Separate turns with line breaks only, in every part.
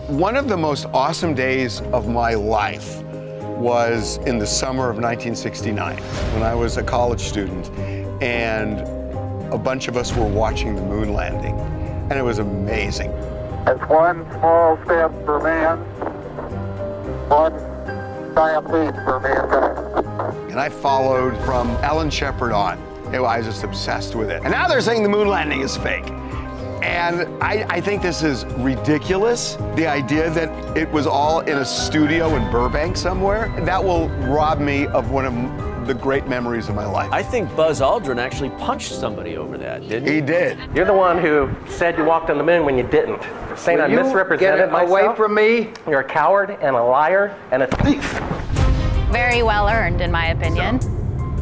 One of the most awesome days of my life was in the summer of 1969 when I was a college student and a bunch of us were watching the moon landing, and it was amazing.
It's one small step for man, one giant leap for mankind.
And I followed from Alan Shepard on. I was just obsessed with it. And now they're saying the moon landing is fake. And I think this is ridiculous. The idea that it was all in a studio in Burbank somewhere, that will rob me of one of the great memories of my life.
I think Buzz Aldrin actually punched somebody over that, didn't he?
He did.
You're the one who said you walked on the moon when you didn't. Saying I misrepresented myself.
Away from me.
You're a coward and a liar and a thief.
Very well earned, in my opinion.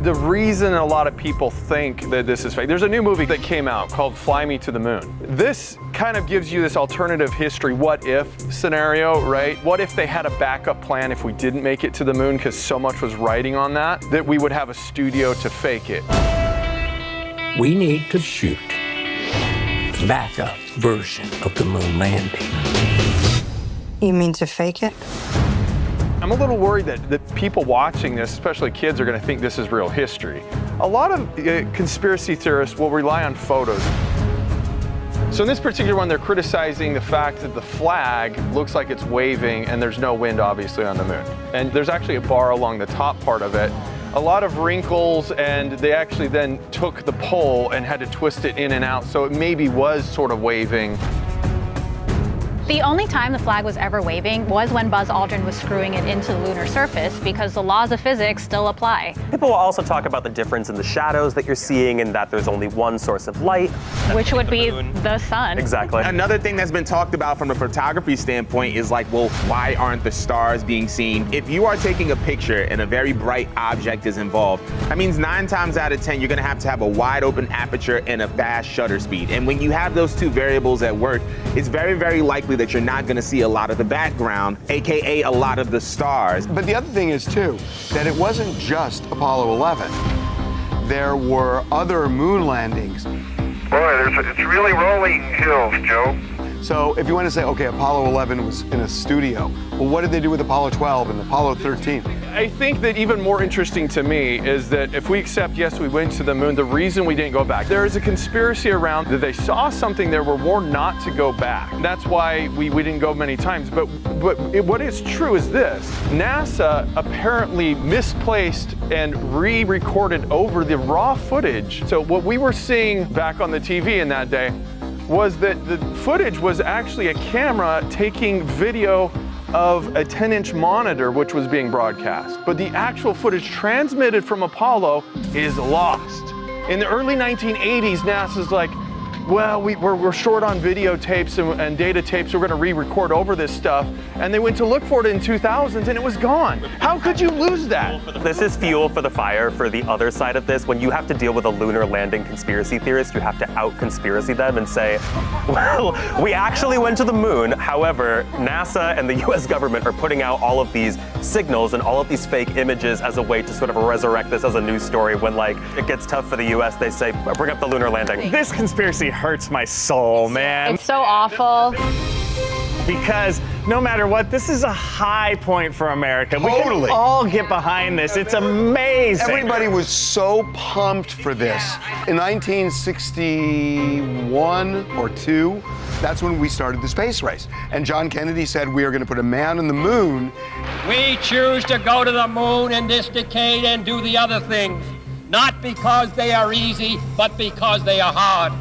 The reason a lot of people think that this is fake, there's a new movie that came out called Fly Me to the Moon. This kind of gives you this alternative history, what if scenario, right? What if they had a backup plan if we didn't make it to the moon, because so much was riding on that we would have a studio to fake it.
We need to shoot the backup version of the moon landing.
You mean to fake it?
I'm a little worried that people watching this, especially kids, are going to think this is real history. A lot of conspiracy theorists will rely on photos. So in this particular one, they're criticizing the fact that the flag looks like it's waving and there's no wind, obviously, on the moon. And there's actually a bar along the top part of it. A lot of wrinkles, and they actually then took the pole and had to twist it in and out, so it maybe was sort of waving.
The only time the flag was ever waving was when Buzz Aldrin was screwing it into the lunar surface, because the laws of physics still apply.
People will also talk about the difference in the shadows that you're seeing and that there's only one source of light.
Which would be the sun.
Exactly.
Another thing that's been talked about from a photography standpoint is like, well, why aren't the stars being seen? If you are taking a picture and a very bright object is involved, that means 9 times out of 10, you're gonna have a wide open aperture and a fast shutter speed. And when you have those two variables at work, it's very, very likely that you're not going to see a lot of the background, aka a lot of the stars.
But the other thing is, too, that it wasn't just Apollo 11. There were other moon landings.
Boy, it's really rolling hills, Joe.
So if you want to say, okay, Apollo 11 was in a studio, well, what did they do with Apollo 12 and Apollo 13?
I think that even more interesting to me is that if we accept, yes, we went to the moon, the reason we didn't go back, there is a conspiracy around that they saw something there, were warned not to go back. That's why we didn't go many times. But what is true is this: NASA apparently misplaced and re-recorded over the raw footage. So what we were seeing back on the TV in that day was that the footage was actually a camera taking video of a 10-inch monitor which was being broadcast. But the actual footage transmitted from Apollo is lost. In the early 1980s, NASA's like, well, we're short on videotapes and data tapes, we're gonna re-record over this stuff. And they went to look for it in 2000s and it was gone. How could you lose that?
This is fuel for the fire for the other side of this. When you have to deal with a lunar landing conspiracy theorist, you have to out-conspiracy them and say, well, we actually went to the moon. However, NASA and the US government are putting out all of these signals and all of these fake images as a way to sort of resurrect this as a news story. When like it gets tough for the US, they say, bring up the lunar landing.
This conspiracy hurts my soul, man.
It's so awful.
Because no matter what, this is a high point for America.
Totally.
We can all get behind this. It's amazing.
Everybody was so pumped for this. In 1961 or 2, that's when we started the space race. And John Kennedy said we are going to put a man on the moon.
We choose to go to the moon in this decade and do the other things, not because they are easy, but because they are hard.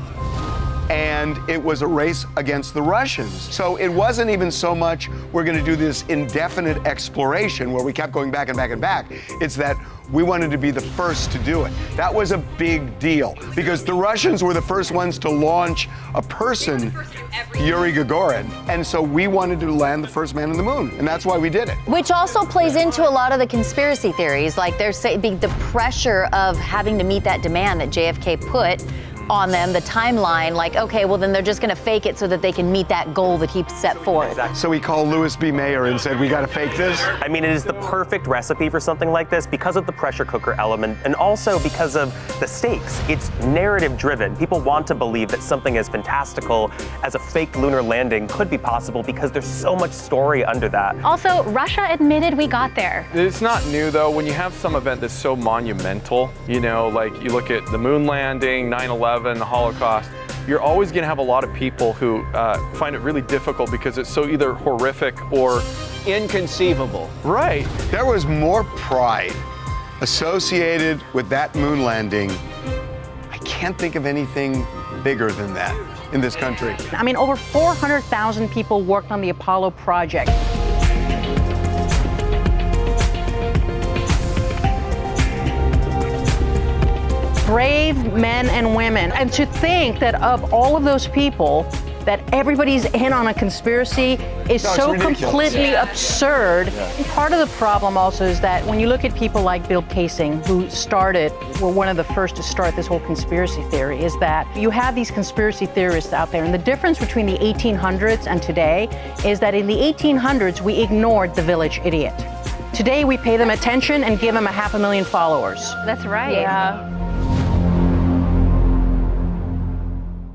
And it was a race against the Russians. So it wasn't even so much we're going to do this indefinite exploration where we kept going back and back and back. It's that we wanted to be the first to do it. That was a big deal because the Russians were the first ones to launch a person, Yuri Gagarin. And so we wanted to land the first man on the moon, and that's why we did it.
Which also plays into a lot of the conspiracy theories, like there's the pressure of having to meet that demand that JFK put on them, the timeline, like, okay, well then they're just gonna fake it so that they can meet that goal that he set forth.
So he called Louis B. Mayer and said, we got to fake this?
I mean, it is the perfect recipe for something like this because of the pressure cooker element and also because of the stakes. It's narrative driven. People want to believe that something as fantastical as a fake lunar landing could be possible because there's so much story under that.
Also, Russia admitted we got there.
It's not new though, when you have some event that's so monumental, you know, like you look at the moon landing, 9/11, the Holocaust, you're always gonna have a lot of people who find it really difficult because it's so either horrific or
inconceivable.
Right.
There was more pride associated with that moon landing. I can't think of anything bigger than that in this country.
I mean, over 400,000 people worked on the Apollo project. Brave men and women. And to think that of all of those people, that everybody's in on a conspiracy is so completely absurd. And part of the problem also is that when you look at people like Bill Kaysing, who were one of the first to start this whole conspiracy theory, is that you have these conspiracy theorists out there. And the difference between the 1800s and today is that in the 1800s, we ignored the village idiot. Today, we pay them attention and give them 500,000 followers.
That's right.
Yeah.